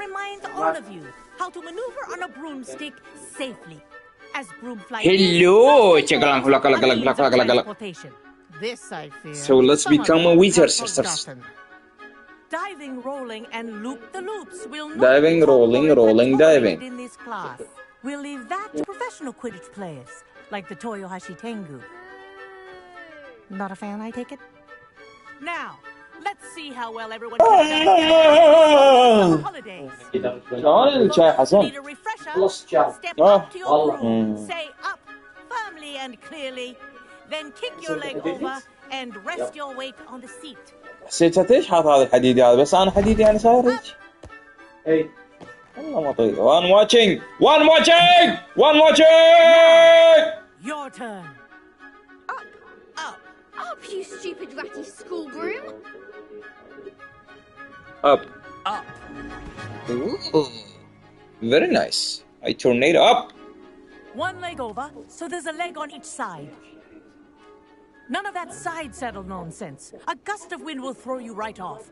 remind all of you how to maneuver on a broomstick safely. As broom flight Hello. transportation. This, I fear. So let's become a wizard, sisters. Diving, rolling, and loop-the-loops will not Diving, be rolling, diving. in this class. We'll leave that to professional Quidditch players, like the Toyohashi Tengu. Not a fan, I take it? Now, let's see how well everyone can holidays. Need a refresher? Step up to your broom, say up firmly and clearly, then kick your leg over and rest your weight on the seat. حسيتها تشحط هذا الحديد هذا بس انا حديدي يعني صار هيك. اي والله ما طيب. One watching. Your turn. Up, you stupid ratty school broom. Up. Ooh. Very nice. I tornado up. One leg over, so there's a leg on each side. None of that side saddle nonsense. A gust of wind will throw you right off.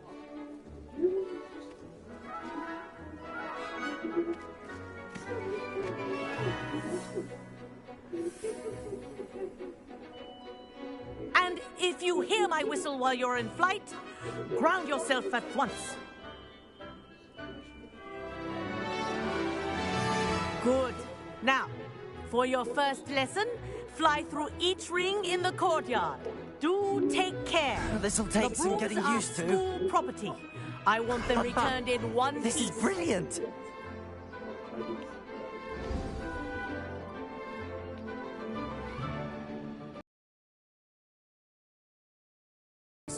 And if you hear my whistle while you're in flight, ground yourself at once. Good. Now, for your first lesson, fly through each ring in the courtyard. Do take care. This'll take some getting used to. School property. I want them returned in one This piece. is brilliant.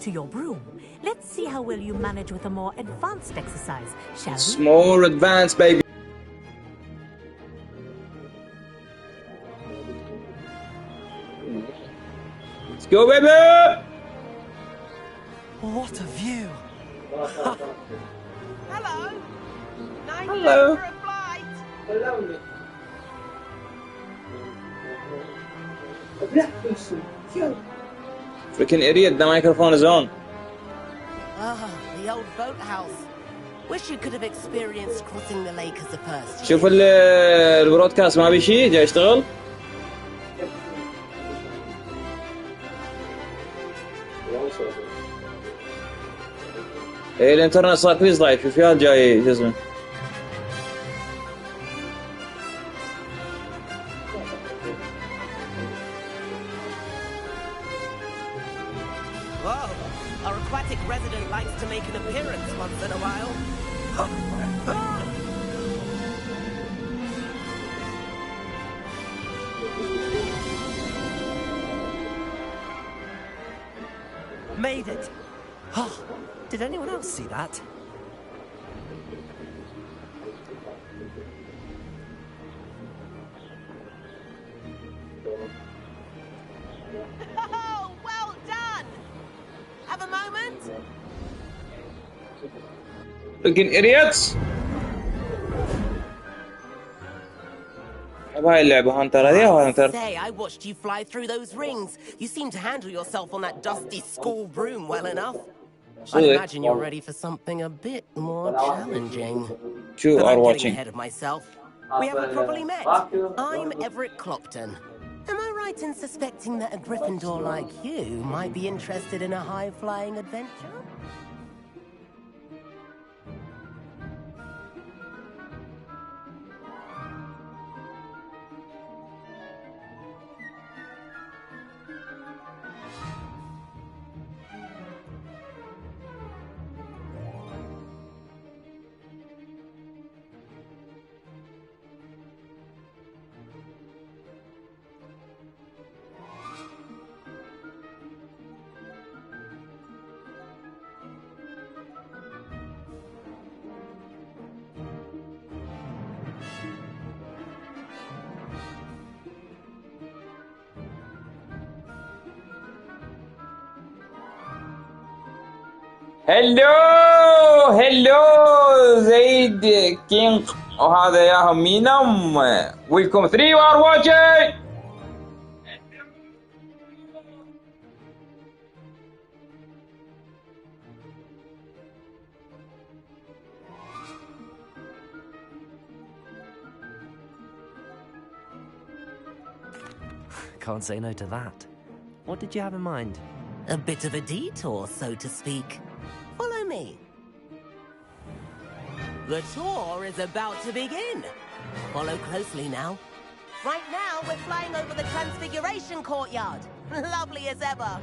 To your broom. Let's see how well you manage with a more advanced exercise, shall we? It's more advanced, baby. Let's go, baby! What a view. Hello. Hello. For a flight. Freaking idiot, the microphone is on. Ah, the old boathouse. Wish you could have experienced crossing the lake as a first. شوف البرودكاست ما بي شيء جاي يشتغل. ايه الانترنت صار كويس ضعيف. شوف يا جاي شو اسمه. Whoa, our aquatic resident likes to make an appearance once in a while. Made it. Oh, did anyone else see that? Oh, well done. Have a moment? Freaking idiots. هاي اللعبة هانتر هذه أو هانتر؟ Say, I watched you fly through those rings. You seem to handle yourself on that dusty school broom well enough. I imagine you're ready for something a bit more challenging. You But are I'm watching. getting ahead of myself. We haven't properly met. I'm Everett Clopton. Am I right in suspecting that a Gryffindor like you might be interested in a high-flying adventure? هلو زيد كينج وهذا ياهم مينم. ويلكم 3 وار watching. Can't say no to that. What did you have in mind? A bit of a detour, so to speak. Follow me. The tour is about to begin. Follow closely now. Right now, we're flying over the Transfiguration Courtyard. Lovely as ever.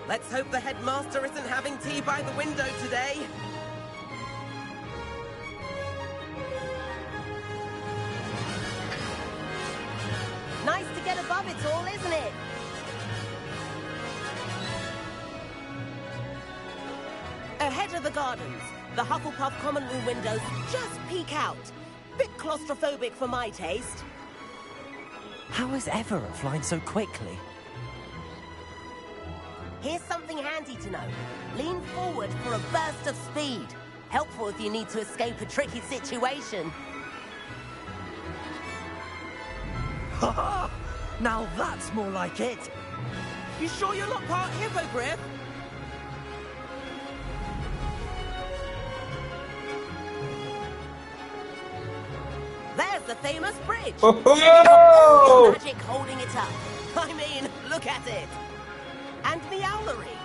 Let's hope the headmaster isn't having tea by the window today. Nice to get above it all, isn't it? Ahead of the gardens, the Hufflepuff common room windows just peek out. Bit claustrophobic for my taste. How is Everett flying so quickly? Here's something handy to know. Lean forward for a burst of speed. Helpful if you need to escape a tricky situation. Ha! Now that's more like it. You sure you're not part hippogriff? There's the famous bridge. Oh! Magic holding it up. I mean, look at it. And the owlery.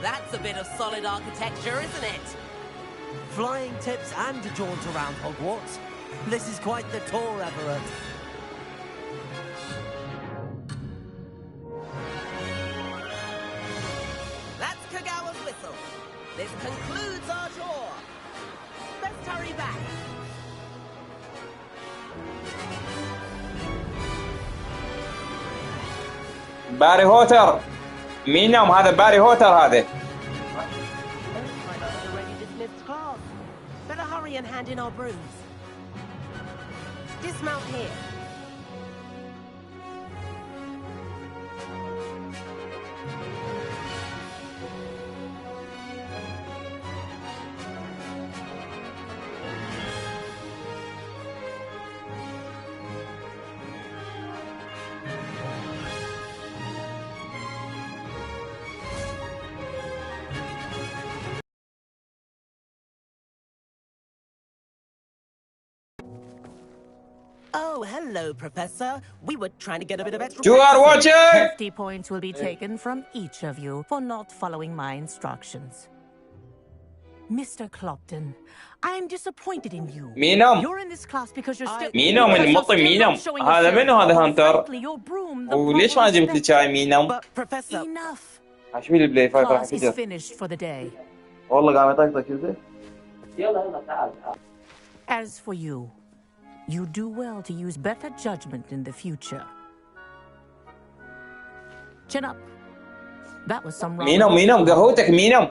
That's a bit of solid architecture, isn't it? Flying tips and a jaunt around Hogwarts. This is quite the tour, Everett. That's Kagawa's whistle. This concludes our tour. Let's hurry back. باري هوتر. مين هذا باري هوتر هذا؟ Better hurry and hand in our brooms. Dismount here. Oh, hello, Professor. We were trying to get a bit of extra... You are watching! 50 points will be taken from each of you for not following my instructions. Mr. Clopton, I'm disappointed in you. مينهم؟ You're in this class because you're still... مينهم اللي مطي مينهم. هذا منو هذا هانتر؟ وليش ما جبت لي شاي مينهم؟ But, Professor... Enough. عشان البلاي 5 راح Class is يفجر. finished for the day. والله قام يطقطق كذا. يلا تعال. As for you, you do well to use better judgment in the future. Chin up. That was some rather... مينم قهوتك مينم.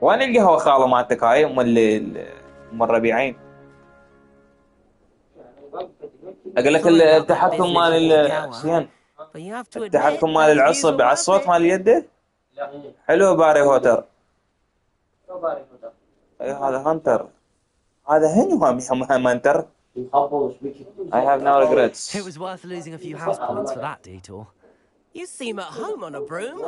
وين القهوة خالة مالتك هاي ام الربيعين؟ اقول لك التحكم مال حسين، التحكم مال العصب على الصوت مال يده حلو. باري هوتر هذا هانتر، هذا هنو هانتر. I have no regrets. It was worth losing a few house points for that detour. You seem at home on a broom.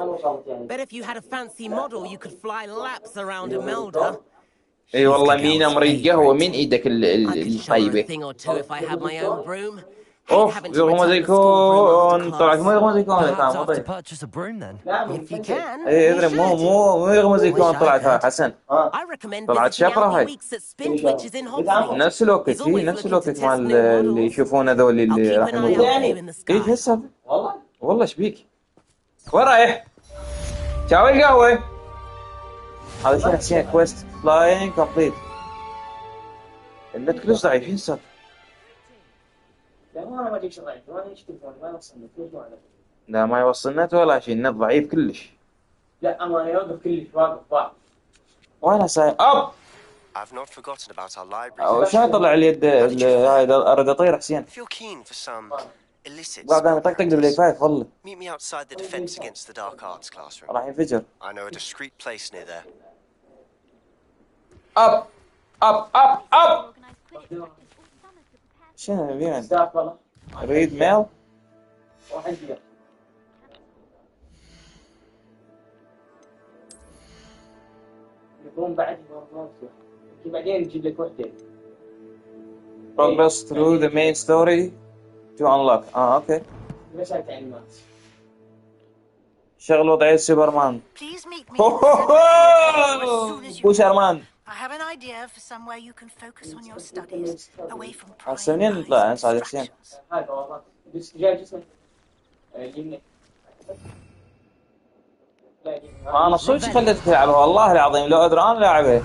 Bet if you had a fancy model, you could fly laps around Imelda. اي والله مينا مريق قهوة من ايدك الطيبة. thing or two if I had my own broom. اوف يغمى زي كون طلعت مو يغمى زي كون. Perhaps I have to purchase a broom then. If you can. اي ادري مو يغمى زي كون. طلعت هاي حسن. I recommend طلعت visiting شفرة Albie هاي. Weeks at Spin Twitches in Hogsmeade. نفس الوقت هي نفس الوقت مال اللي يشوفون هذول اللي راح يموتون. اي تحسها والله ايش بيك؟ وين رايح؟ شاوي القهوة. هذا شنو حسين؟ كويست فلاينج كومبليت. النت كلش ضعيف. ايش السالفة؟ لا ما اجيك شغال، وانا ايش تليفوني ما يوصلني ليش ما اعرف. لا ما يوصل نت ولا شيء، النت ضعيف كلش. لا امانه يوقف كلش واقف. وانا ساي اب. I've not forgotten about our library. شلون طلع اليد هاي اريد اطير حسين. If you're keen for some illicit قاعد يطقطق بالبلاي 5 والله. meet me outside the defense against the dark arts classroom. راح ينفجر. I know a discreet place near there. اب اب اب اب. شنو يعني؟ ستاف والله. ريد ميل. واحد يكون بعد بعدين نجيب لك وحده. Progress through the main story to unlock. اوكي. مسألة تعليمات. شغل وضعية سوبرمان. Please meet me as soon as you بوشرمان. I have an idea for somewhere you can focus on your studies away from منين نطلع صادق حسين؟ هذا والله بس جاي جسمك يمني. انا صدق خليتك تلعبها والله العظيم لو ادري انا لاعبها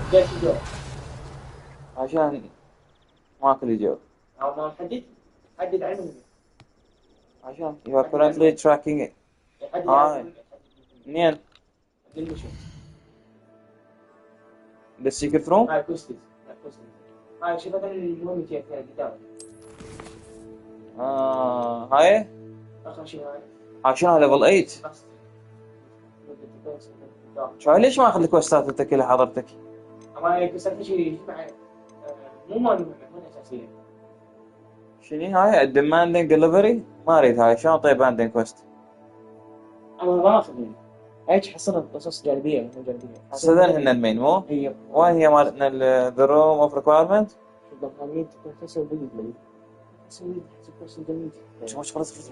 عشان ماكو لي جو. او ما حدد عنهم عشان you are currently tracking it. منين؟ The secret room. هاي كوستيز. هاي شوف مثلا المهم كيف قدام. هاي اخر شيء هاي. عشان ليفل 8. شو ليش ما اخذ الكوستات انت كلها حضرتك؟ ما هي كوستات شيء مع مو اساسيه. شنو هاي الديماندينج ديليفري؟ ما اريد هاي. شلون طيب باندينج كوست؟ انا ما اخذ منه. هيك حصلت قصص جانبيه مو جانبيه. هذول هن المين مو؟ اي. وين هي مالتنا ذا روم اوف ريكوايرمنت؟ البرنامج تسوي بالبلاي. تسوي كورس جميل. مش خلاص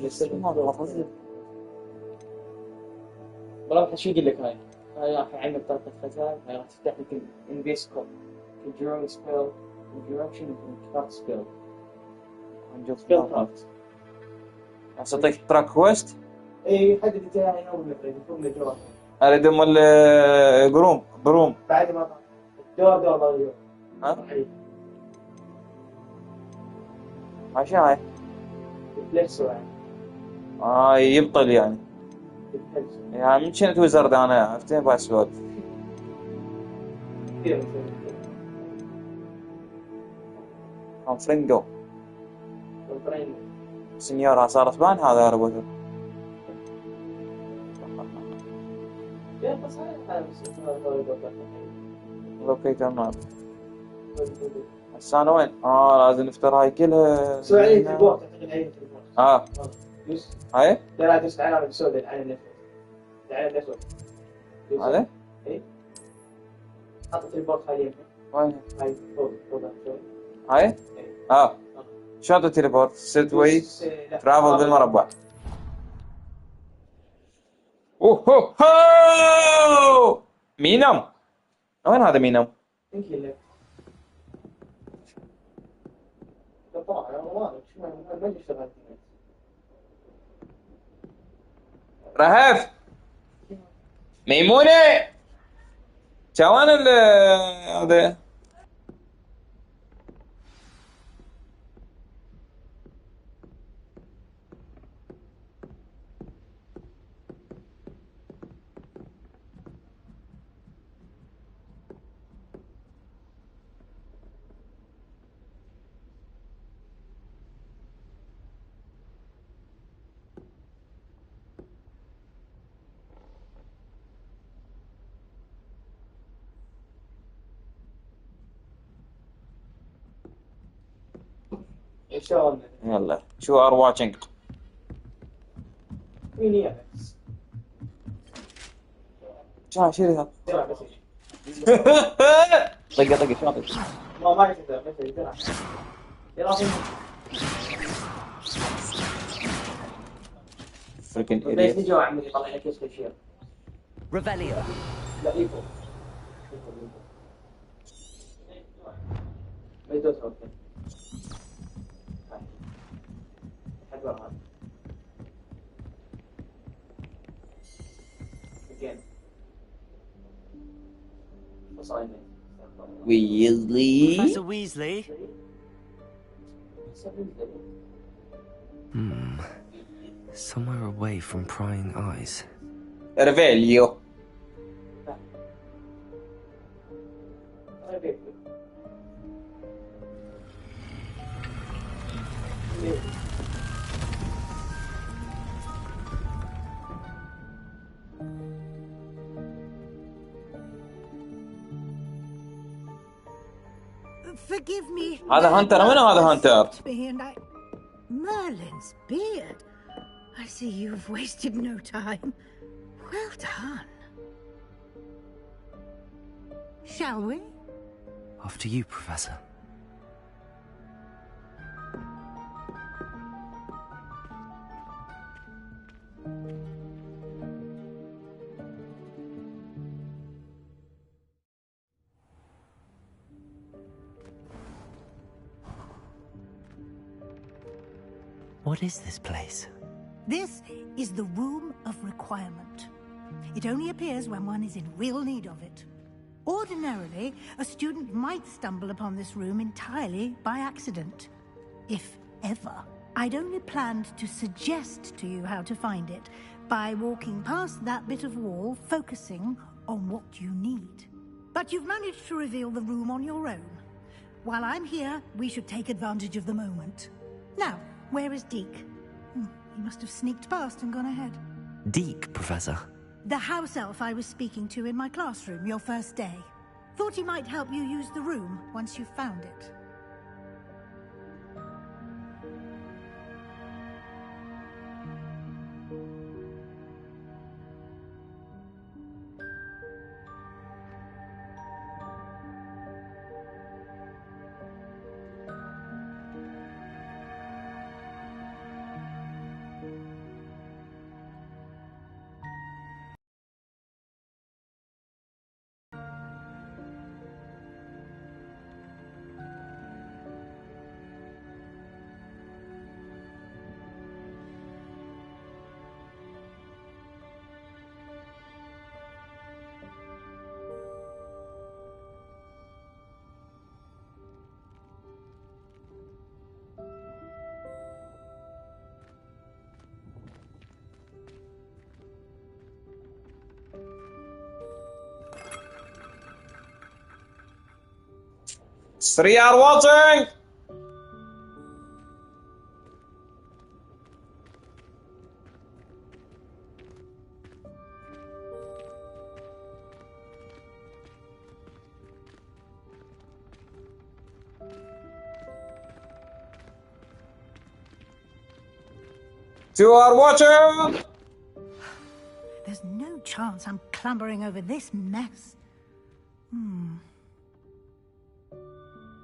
والله شو يقول لك هاي راح عندك طاقة ختام. هاي راح تفتح لك انفيس كود كونجورينج سبيل كونجوريشن كرافت سبيل سبيل كرافت. اعطيك تراك كويست. اي حدد انت يعني اول يكون له جواب. اريد ام بروم بعد ما دور ضروري. ها؟ عشان هاي فليكس يعني. يبطل يعني. يعني من كنت وزرد انا عرفتين باسورد. فرينجو سنيورها صارت بان هذا يا ربوتو. لوكيتر ماب. هسه انا وين؟ لازم نفتر هاي كلها. سوي عليه تليبورت تعتقد عليه تليبورت. دوس. هاي؟ لا دوس علامة السوداء العين الأسود. العين الأسود. هذا؟ إيه. حط تليبورت حاليا. وين؟ هاي فوق هاي؟ شلون التليبورت؟ ست واي ترافل بالمربع. اوه مينم. وين هذا مينم؟ طبعا انا ما ادري شو ما اشتغلت. رهف ميمونة شوان هذا يلا شو ار واتشنج شو شيل هذا طقه طقه شو طقه ما يصير فريكن ليش ايديت نجوا عمي يطلع لك ايش تشير Revelio. لا ايفو ما يدوس اوكي حق ورا again ويزلي Professor Weasley. Somewhere away from prying eyes. ريفيليو Forgive me. هذا هانتر منو هذا هانتر Merlin's beard. I see you've wasted no time. Well done. Shall we? After you, Professor. What is this place? This is the Room of Requirement. It only appears when one is in real need of it. Ordinarily, a student might stumble upon this room entirely by accident. If ever. I'd only planned to suggest to you how to find it by walking past that bit of wall, focusing on what you need. But you've managed to reveal the room on your own. While I'm here, we should take advantage of the moment. Now, where is Deke? He must have sneaked past and gone ahead. Deke, Professor. The house elf I was speaking to in my classroom your first day. Thought he might help you use the room once you've found it. Three are watching. Two are watching. There's no chance I'm clambering over this mess.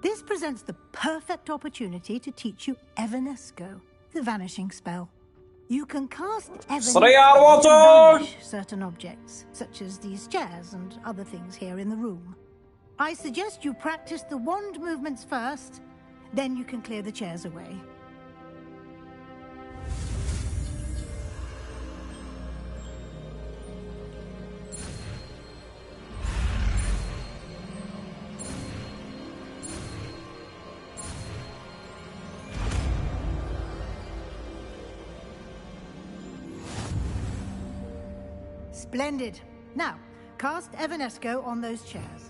This presents the perfect opportunity to teach you Evanesco, the vanishing spell. You can cast Evanesco to vanish certain objects, such as these chairs and other things here in the room. I suggest you practice the wand movements first, then you can clear the chairs away. Splendid. Now, cast Evanesco on those chairs.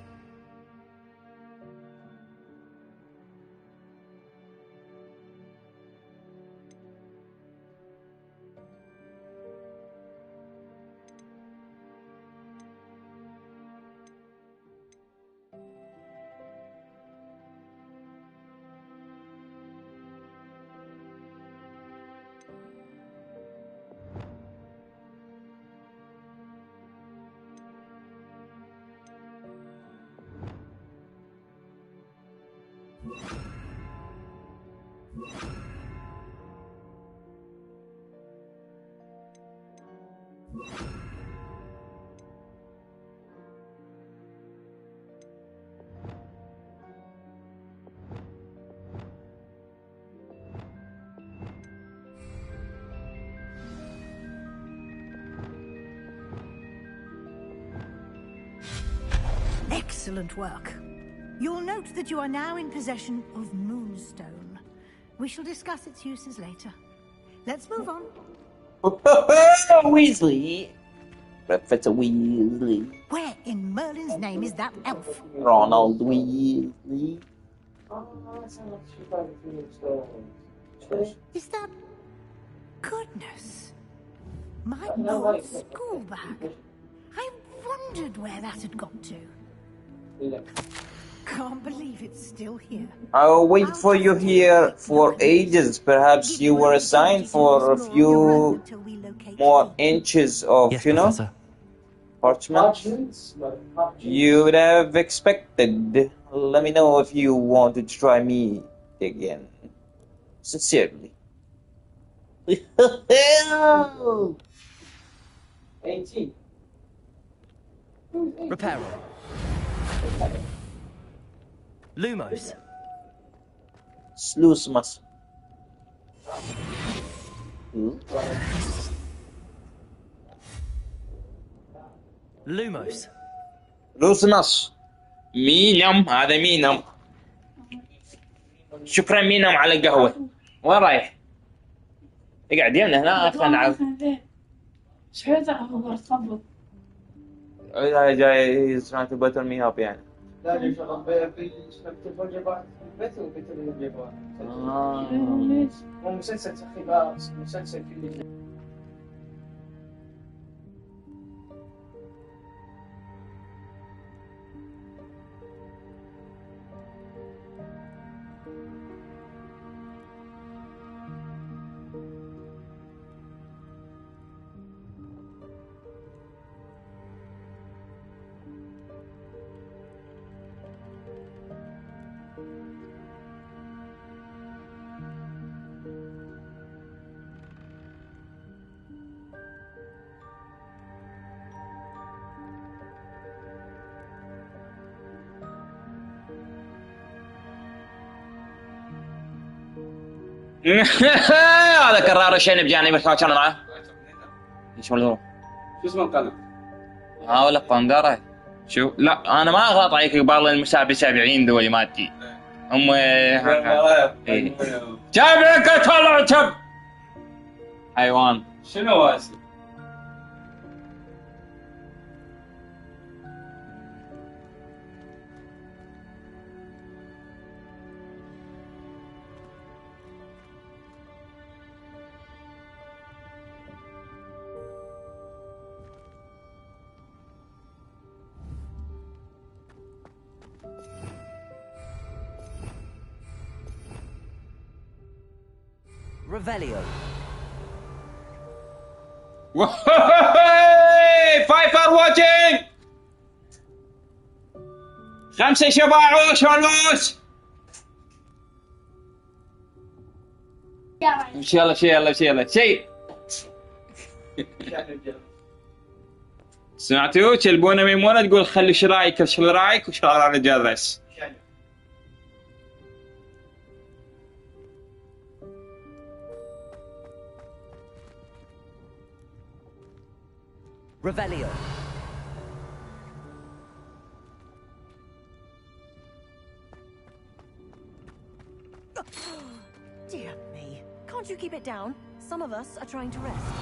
Excellent work. You'll note that you are now in possession of Moonstone. We shall discuss its uses later. Let's move on. Weasley. Professor Weasley. Where in Merlin's name is that elf? Ronald Weasley. Is that... Goodness. My old school bag. I wondered where that had got to. Can't believe it's still here. I'll wait for you here for ages. Perhaps you were assigned for a few more inches of, Yes, you know, Professor. parchment. You would have expected. Let me know if you want to try me again. Sincerely. 18. Reparo. Lumos. Sluismas. Lumos. لوسنس. مينم. هذا مينم. شكرا مينم على القهوة. وين رايح؟ اقعد يمنا هناك نلعب. ايش حياتك هو تخبط؟ جاي trying to butter me up يعني. لا جاي شغل في تلفون جبار البيت وبتلفون جبار. هو مسلسل تخيبات مسلسل فيه. هذا كرار الشيء بجانب الفاكر معه. ايش ملزوم؟ شو اسم القناة؟ ولا قنقرة. شو لا انا ما اغلط عليك قبل المسابعين ذولي مالتي. هم جايب لك طلع تب حيوان. شنو واسم؟ Revelio. Five are watching. 5 شباعوش والموس. يلا شيء. سمعتوا تلبونه ميمونه تقول خلي شرايك وشغل على الرجال. Revelio. Dear me. Can't you keep it down? Some of us are trying to rest.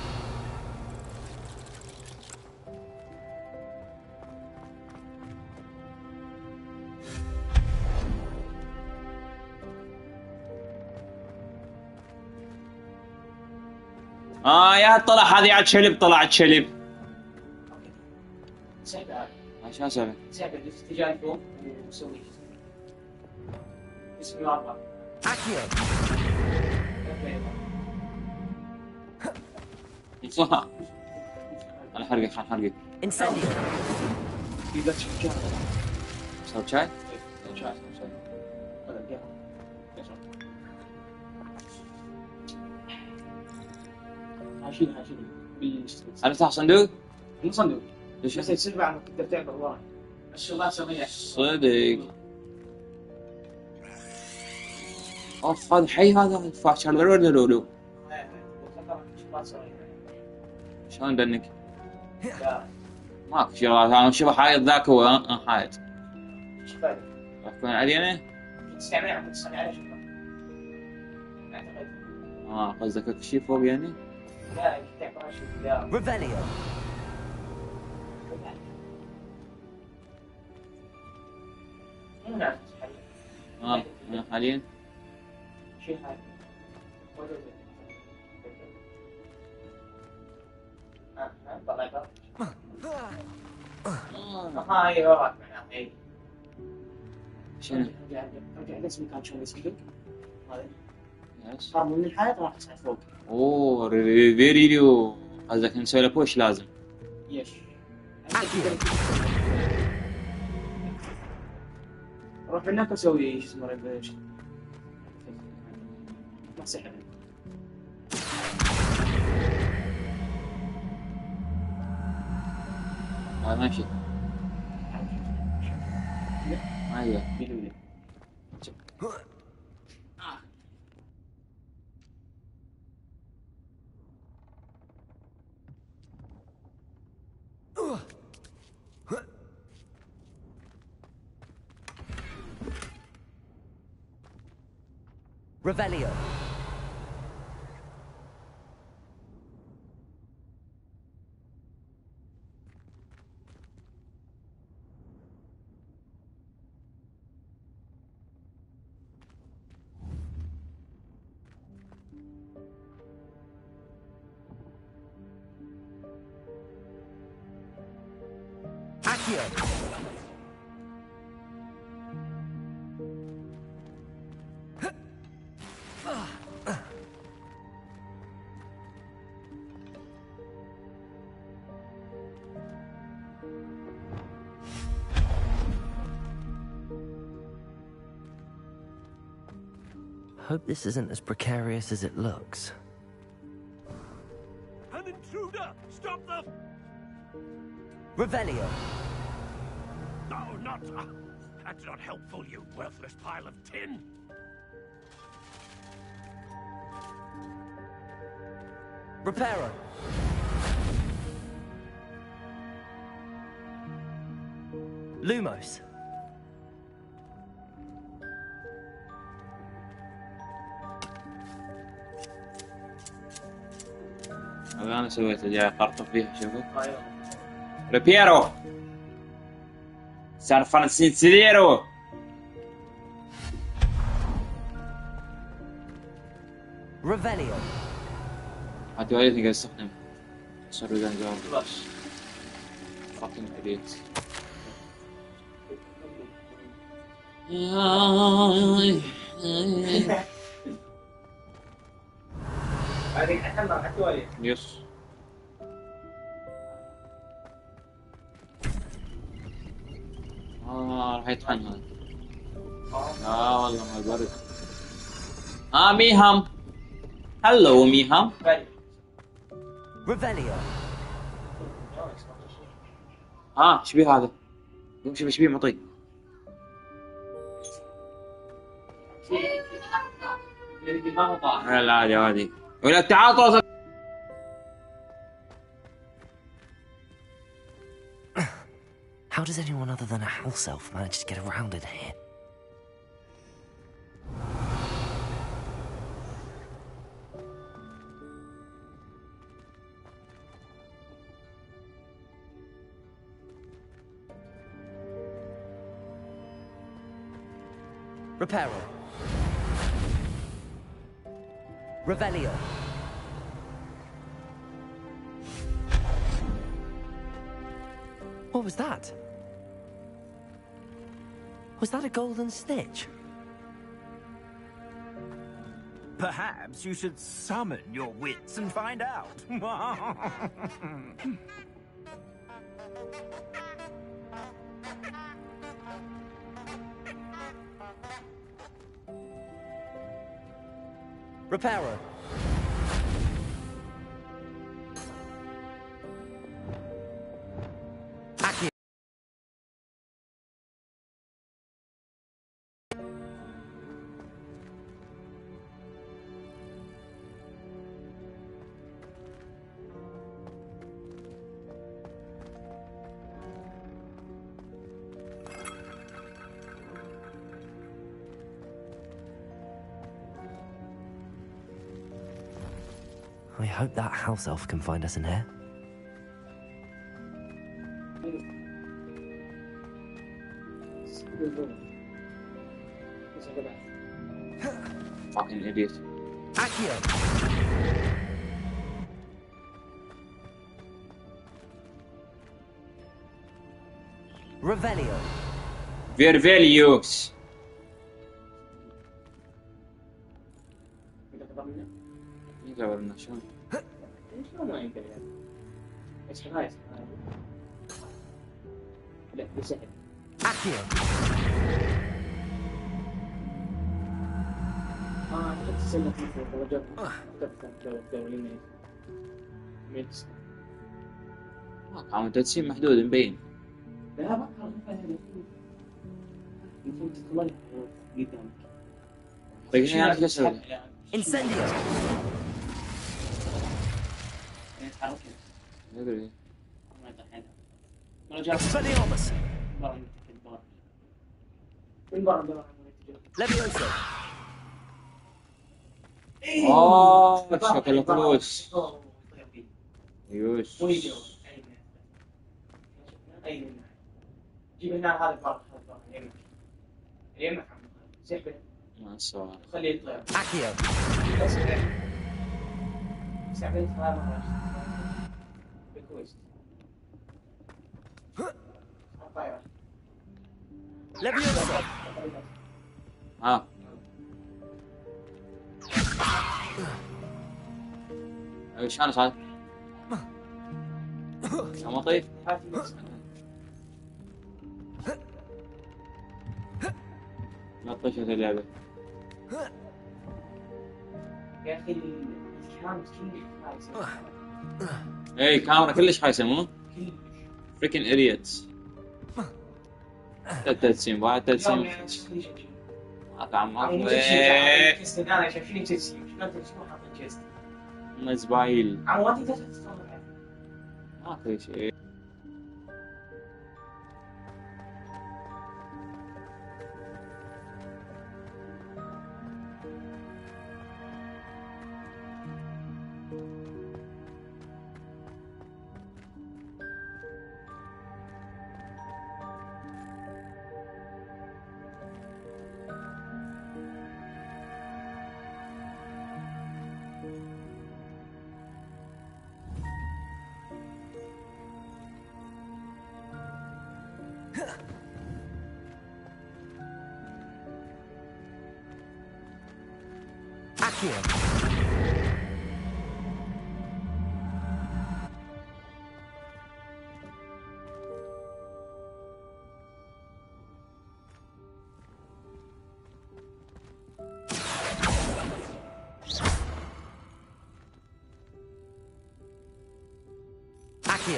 يا طلع هذه عاد شلب، طلعت شلب. سهلة هذه. شو اسوي؟ سهلة في اتجاه فوق وسوي اسمي 4. صح. انا حرقك خل حرقك. Incendio. يقدر تشوف شاي. صار شاي؟ شاي. هذا القهوة. هاشيلها. هل افتح صندوق؟ مو صندوق. ليش؟ بس يصير بعد ما تقدر تعبر وراي. الشغلات سويها. صدق. اوف هذا حي، هذا فاش هذا ولا لولو؟ شلون دنك؟ ماكو شغلات، انا شبه حايط ذاك هو حايط. ايش فايدة؟ اكون علي انا؟ تستعملها عم تستعمل على شغلات. اعتقد. قصدك شيء فوق يعني؟ لا تعبر شيء. Revelio. مو نافذ حاليا؟ شيء هاي. طلع هاي وراك معناها هي. شنو؟ رجع نفس مكان شلون يصدق. هذا. يس. قرب من الحائط راح تصعد فوق. اوه ريفيريو. قصدك نسوي له بوش لازم. يش. روح هناك اسوي شو اسمه ريفيريو. ما سحب. ماشي. ايوه. Revelio. Accio. Hope this isn't as precarious as it looks. An intruder! Stop them! Revelio. No, not... that's not helpful, you worthless pile of tin! Reparo. Lumos. انا سويته جاي اقرطف فيها شوفوا. ريبيرو سان فرانسيسيرو. Revelio. حتى وليت قاعد استخدم صار ذا جواب fucking idiot. هذه الحمام حتى وليت. يس. راح يطحن هذا. والله ما برد. ميهم. هلو ميهم. Revelio. ايش بيه هذا؟ قوم شوف ايش بيه معطيه. لا عادي عادي. ولا تعال توصل. How does anyone other than a house elf manage to get around in here? Reparo. Revelio. What was that? Was that a golden snitch? Perhaps you should summon your wits and find out. Reparo. Accio. I hope that house elf can find us in here. Fucking idiot. Accio. Revelio. Vervelius. يقبلنا شلون؟ شلون ما يقدر يعني؟ ايش هاي؟ لا بسهل. Accio. اعتقد السنة في درجات دولية ميكس. قام تدسيم محدود مبين. لا بقى المفروض تطلع قدامك. طيب ايش يعني كسر؟ Incendio. ادري. Expelliarmus. Levioso. شكله فلوس. يوش. جيب هنا هذا الفرق يمك سحبه ما صار. خليه يطلع. Accio. سحبه هذا بالكويس. Levioso. ها. ايش انا صار؟ ما طيب. لا طيشت اللعبة. يا اخي الكاميرا كلش خايسة. اي كاميرا كلش خايسة مو؟ فريكن اريتس. تدسيم بعد تدسيم. ما مزبايل. ما في شيء. Accio. Accio.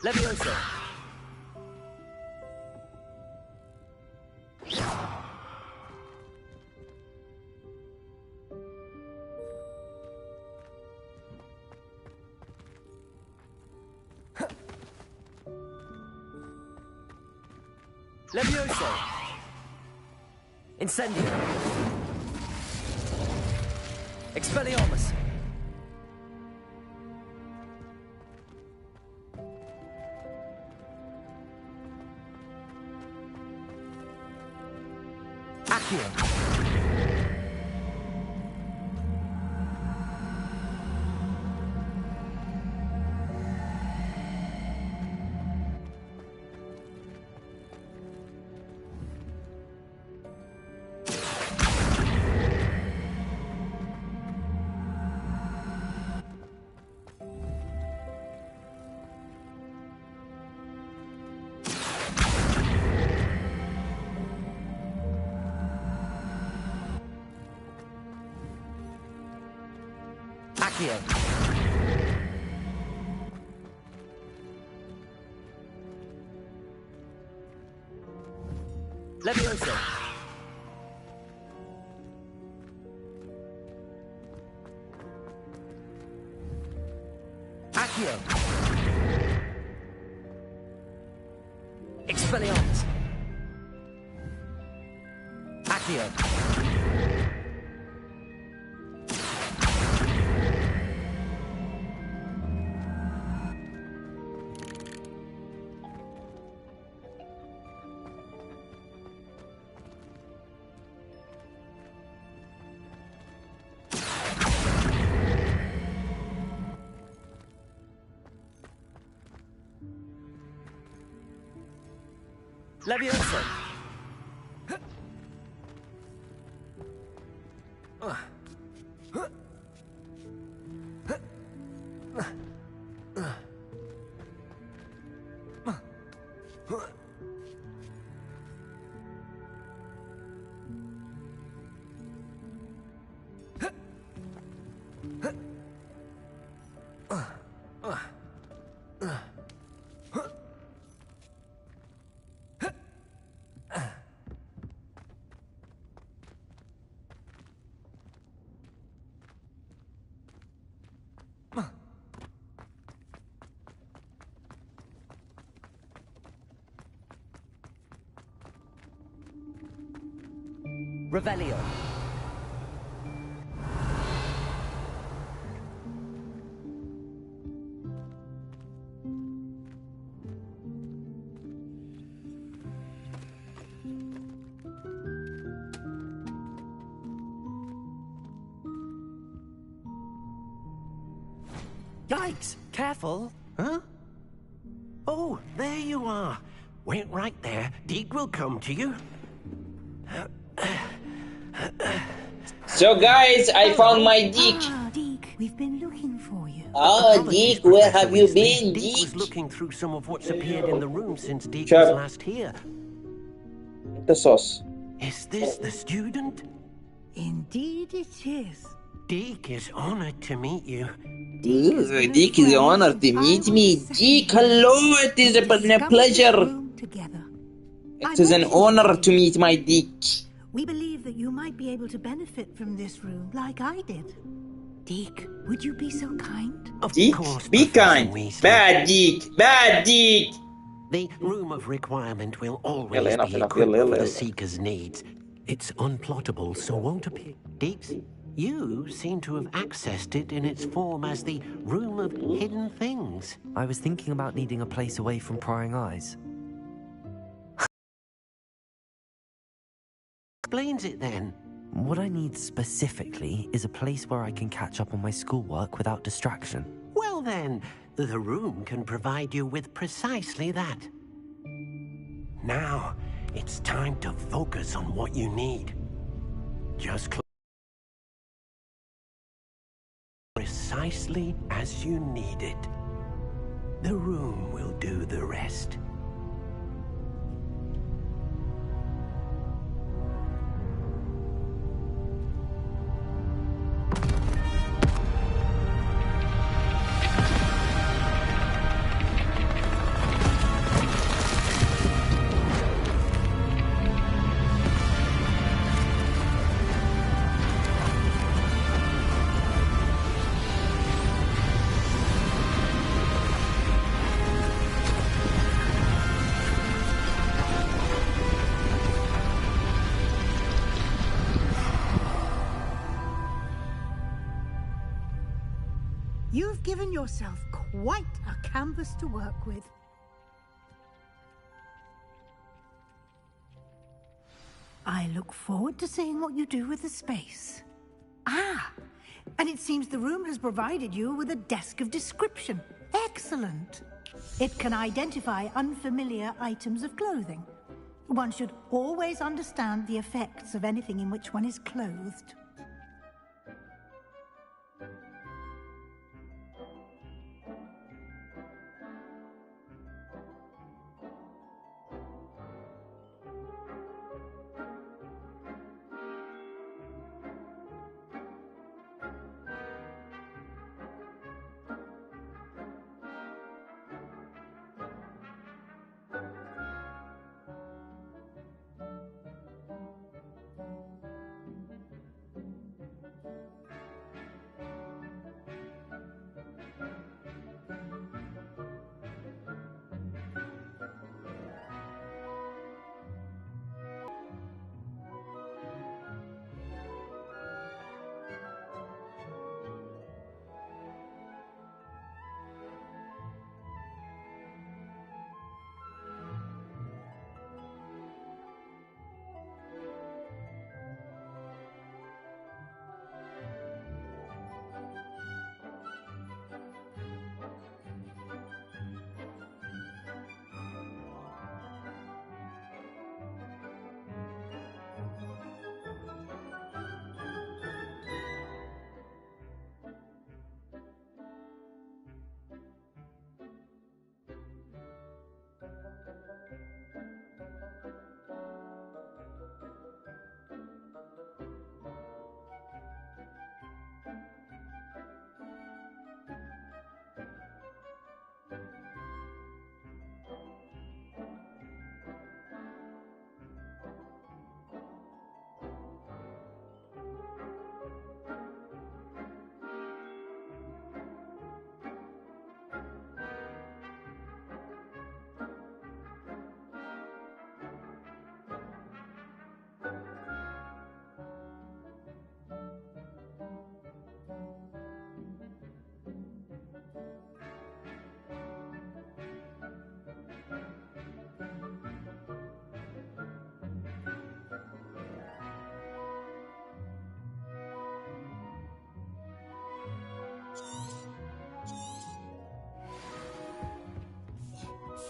Levioso. Levioso. Incendio. Expelliarmus. Accio. Levioso. Accio. Expelliarmus. Accio. Levioso. Revelio. Yikes! Careful! Huh? Oh, there you are. Wait right there. Deke will come to you. So guys, I found my Deke. Ah, Deke, we've been looking for you. Ah, Deke, where have you been, Deke Deke? was looking through some of what's appeared in the room since Deke Sure. was last here. The sauce. Is this the student? Indeed it is. Deke is honored to meet you. Deke is honored to meet me. Deke, hello, it is a pleasure. It is an honor to meet my Deke. We believe that you might be able to benefit from this room like I did. Deke, would you be so kind? Deke, be kind. Bad Deke, bad Deke. The room of requirement will always يلا be يلا equipped يلا for the يلا. seeker's needs. It's unplottable, so won't appear. Deeks, you seem to have accessed it in its form as the room of hidden things. I was thinking about needing a place away from prying eyes. Explains it then. What I need specifically is a place where I can catch up on my schoolwork without distraction. Well then, the room can provide you with precisely that. Now, it's time to focus on what you need. Just precisely as you need it. The room will do the rest. You've given yourself quite a canvas to work with. I look forward to seeing what you do with the space. Ah, and it seems the room has provided you with a desk of description. Excellent. It can identify unfamiliar items of clothing. One should always understand the effects of anything in which one is clothed.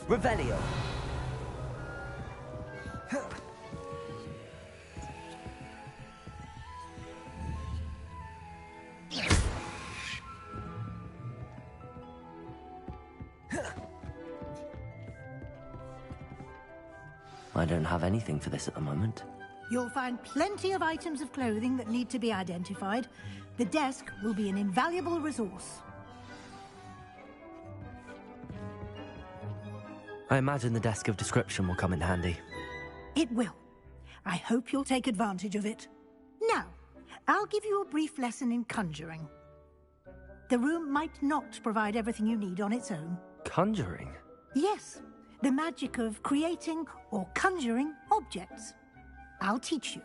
Revelio. I don't have anything for this at the moment. You'll find plenty of items of clothing that need to be identified. The desk will be an invaluable resource. I imagine the desk of description will come in handy. It will. I hope you'll take advantage of it. Now, I'll give you a brief lesson in conjuring. The room might not provide everything you need on its own. Conjuring? Yes, the magic of creating or conjuring objects. I'll teach you.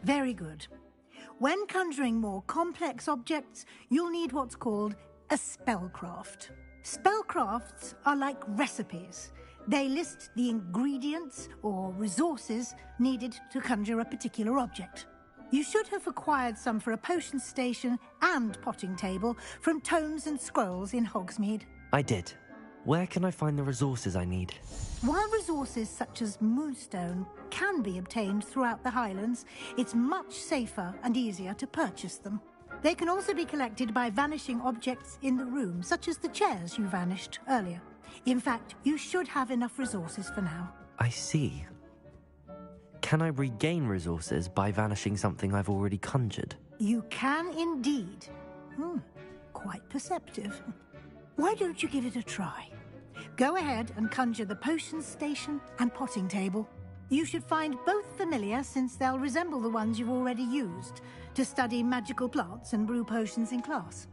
Very good. When conjuring more complex objects, you'll need what's called a spellcraft. Spellcrafts are like recipes. They list the ingredients or resources needed to conjure a particular object. You should have acquired some for a potion station and potting table from tomes and scrolls in Hogsmeade. I did. Where can I find the resources I need? While resources such as moonstone can be obtained throughout the Highlands, it's much safer and easier to purchase them. They can also be collected by vanishing objects in the room, such as the chairs you vanished earlier. In fact, you should have enough resources for now. I see. Can I regain resources by vanishing something I've already conjured? You can indeed. Quite perceptive. Why don't you give it a try? Go ahead and conjure the potion station and potting table. You should find both familiar, since they'll resemble the ones you've already used to study magical plants and brew potions in class.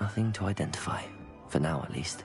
Nothing to identify, for now at least.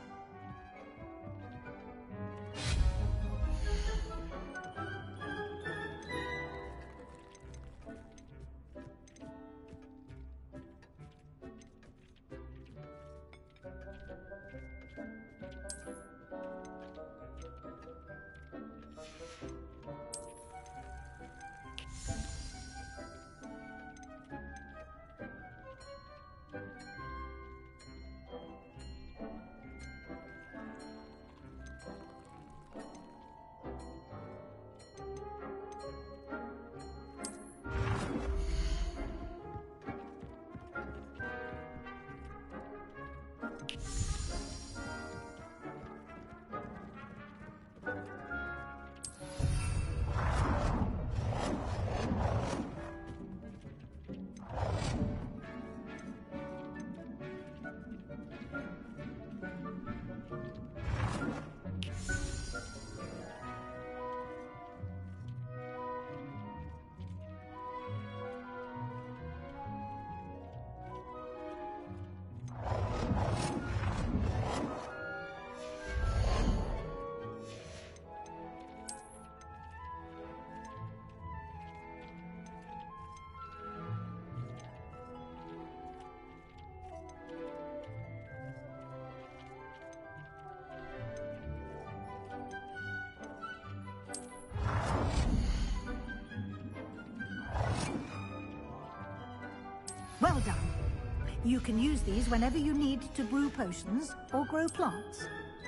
Well done. You can use these whenever you need to brew potions or grow plants.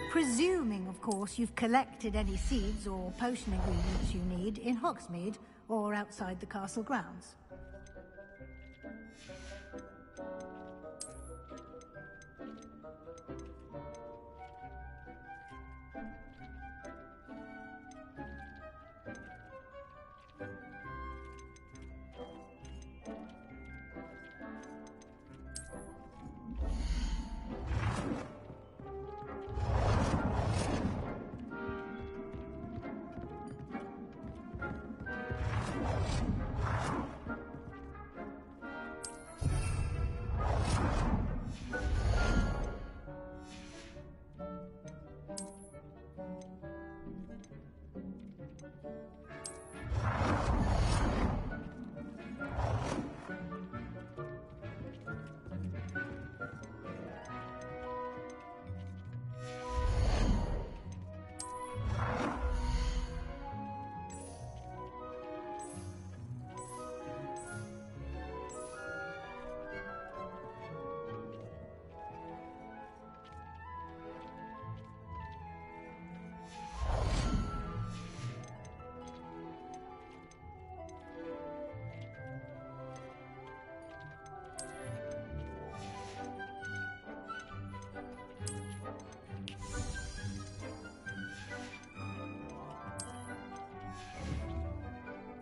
Presuming, of course, you've collected any seeds or potion ingredients you need in Hogsmeade or outside the castle grounds.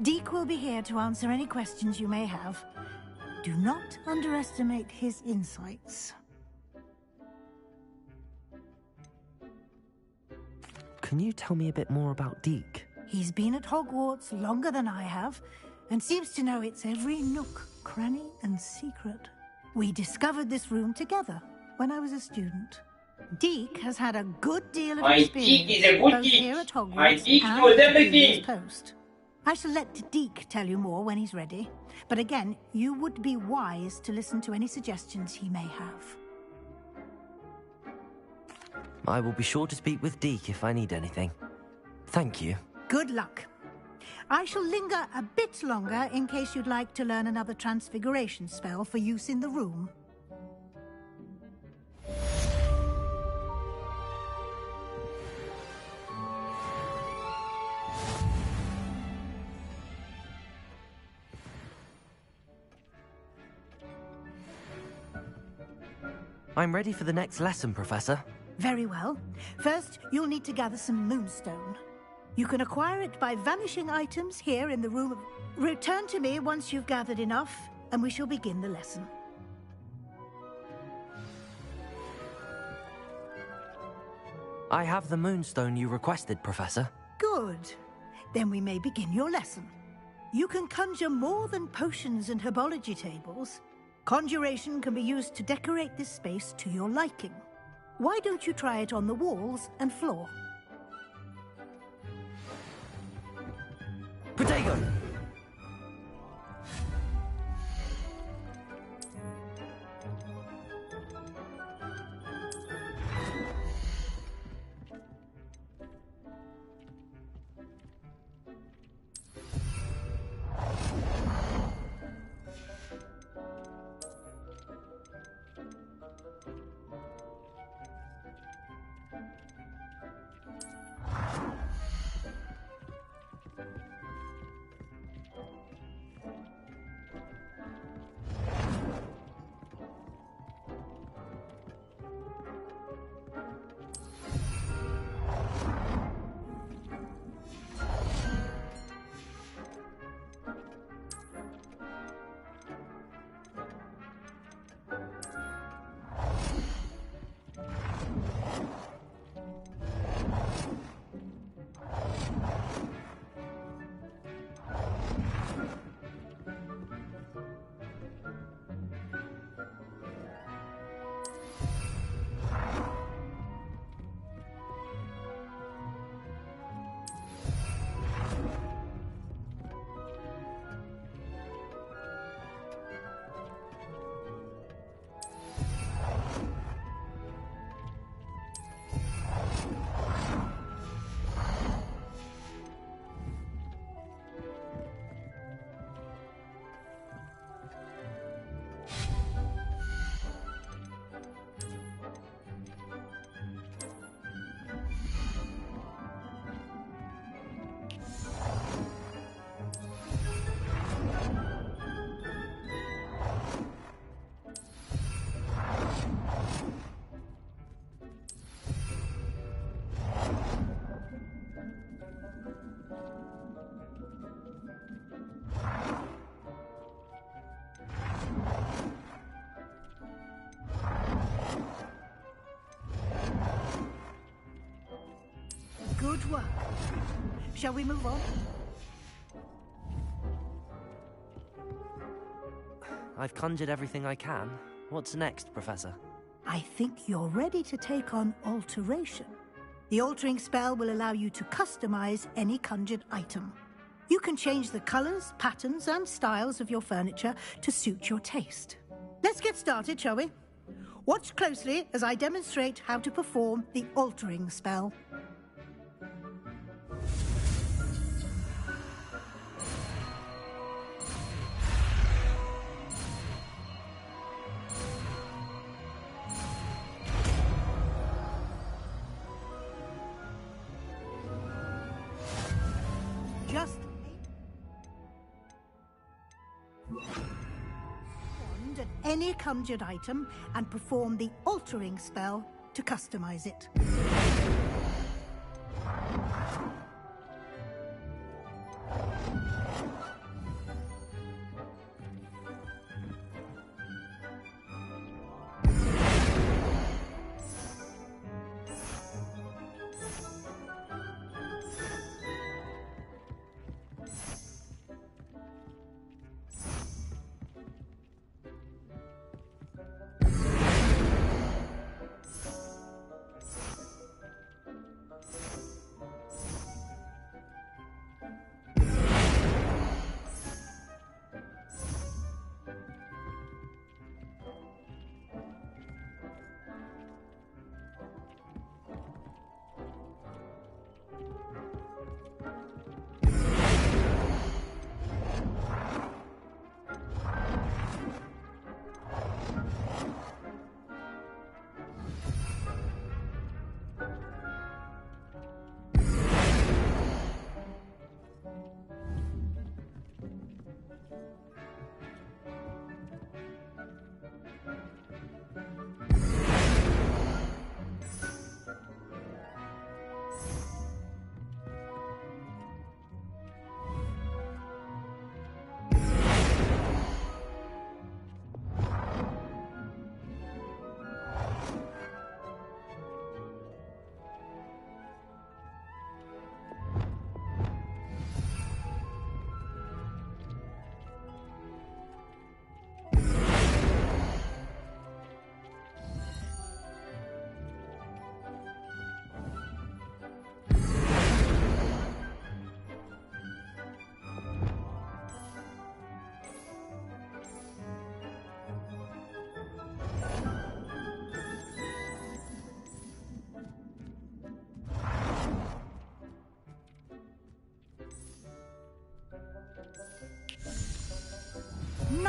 Deke will be here to answer any questions you may have. Do not underestimate his insights. Can you tell me a bit more about Deke? He's been at Hogwarts longer than I have, and seems to know its every nook, cranny, and secret. We discovered this room together when I was a student. Deke has had a good deal of experience both here at Hogwarts and at the previous post. I shall let Deke tell you more when he's ready, but again, you would be wise to listen to any suggestions he may have. I will be sure to speak with Deke if I need anything. Thank you. Good luck. I shall linger a bit longer in case you'd like to learn another transfiguration spell for use in the room. I'm ready for the next lesson, Professor. Very well. First, you'll need to gather some moonstone. You can acquire it by vanishing items here in the room of... Return to me once you've gathered enough, and we shall begin the lesson. I have the moonstone you requested, Professor. Good. Then we may begin your lesson. You can conjure more than potions and herbology tables. Conjuration can be used to decorate this space to your liking. Why don't you try it on the walls and floor? Potato! Good work. Shall we move on? I've conjured everything I can. What's next, Professor? I think you're ready to take on alteration. The altering spell will allow you to customize any conjured item. You can change the colors, patterns, and styles of your furniture to suit your taste. Let's get started, shall we? Watch closely as I demonstrate how to perform the altering spell. Just wand at any conjured item and perform the altering spell to customize it.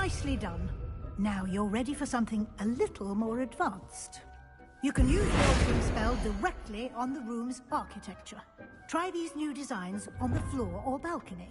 Nicely done. Now you're ready for something a little more advanced. You can use the altering spell directly on the room's architecture. Try these new designs on the floor or balcony.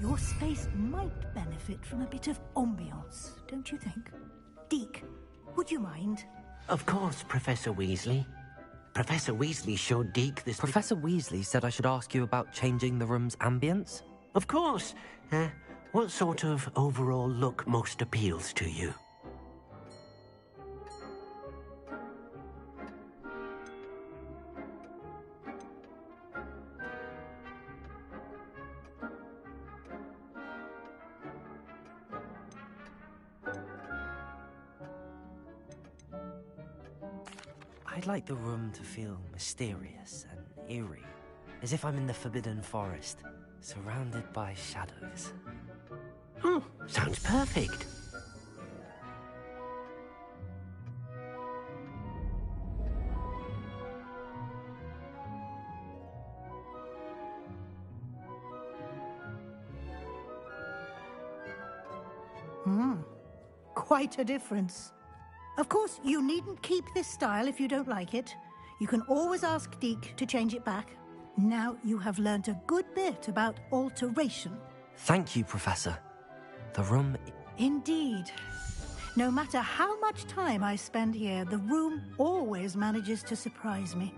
Your space might benefit from a bit of ambiance, don't you think? Deke, would you mind? Of course, Professor Weasley. Professor Weasley showed Deke this... Professor Weasley said I should ask you about changing the room's ambience? Of course. What sort of overall look most appeals to you? I'd like the room to feel mysterious and eerie, as if I'm in the Forbidden Forest, surrounded by shadows. Oh, sounds perfect. Quite a difference. Of course, you needn't keep this style if you don't like it. You can always ask Deke to change it back. Now you have learnt a good bit about alteration. Thank you, Professor. The room... Indeed. No matter how much time I spend here, the room always manages to surprise me.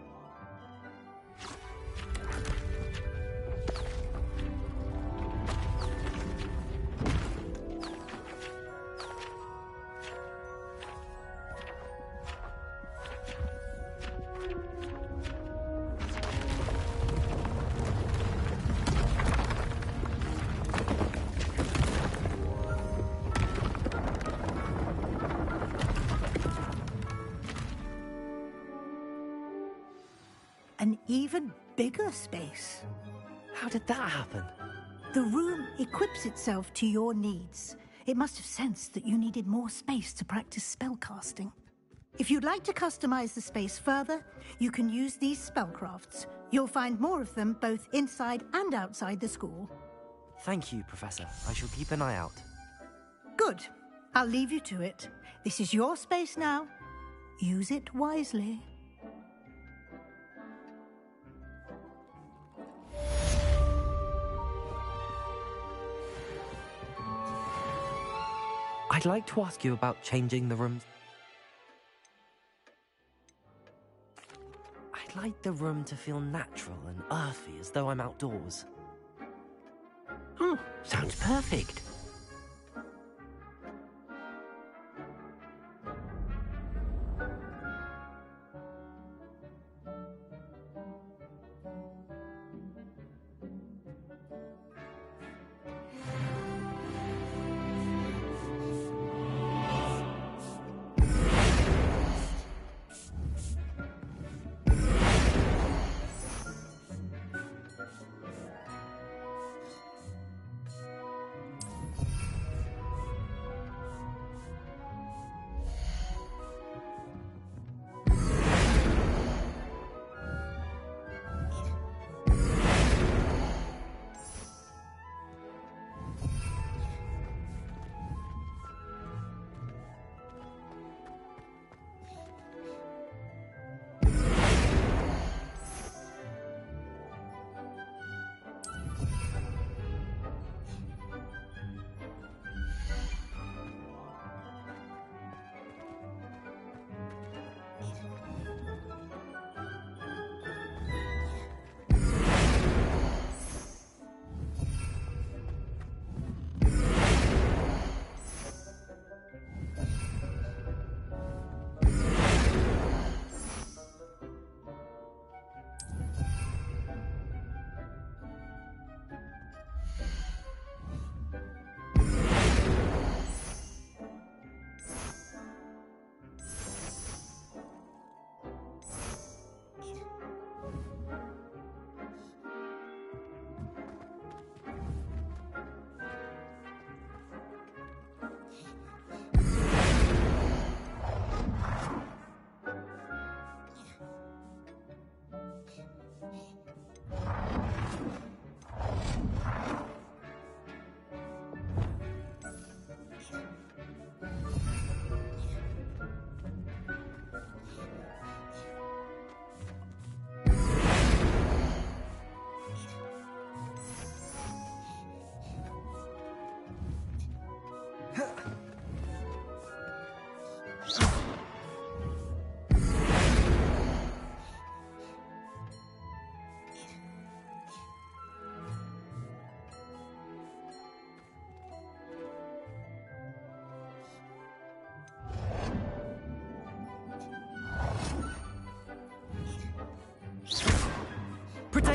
An even bigger space. How did that happen? The room equips itself to your needs. It must have sensed that you needed more space to practice spellcasting. If you'd like to customize the space further, you can use these spellcrafts. You'll find more of them both inside and outside the school. Thank you, Professor. I shall keep an eye out. Good. I'll leave you to it. This is your space now. Use it wisely. I'd like to ask you about changing the rooms. I'd like the room to feel natural and earthy, as though I'm outdoors. Oh, sounds perfect.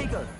illegal.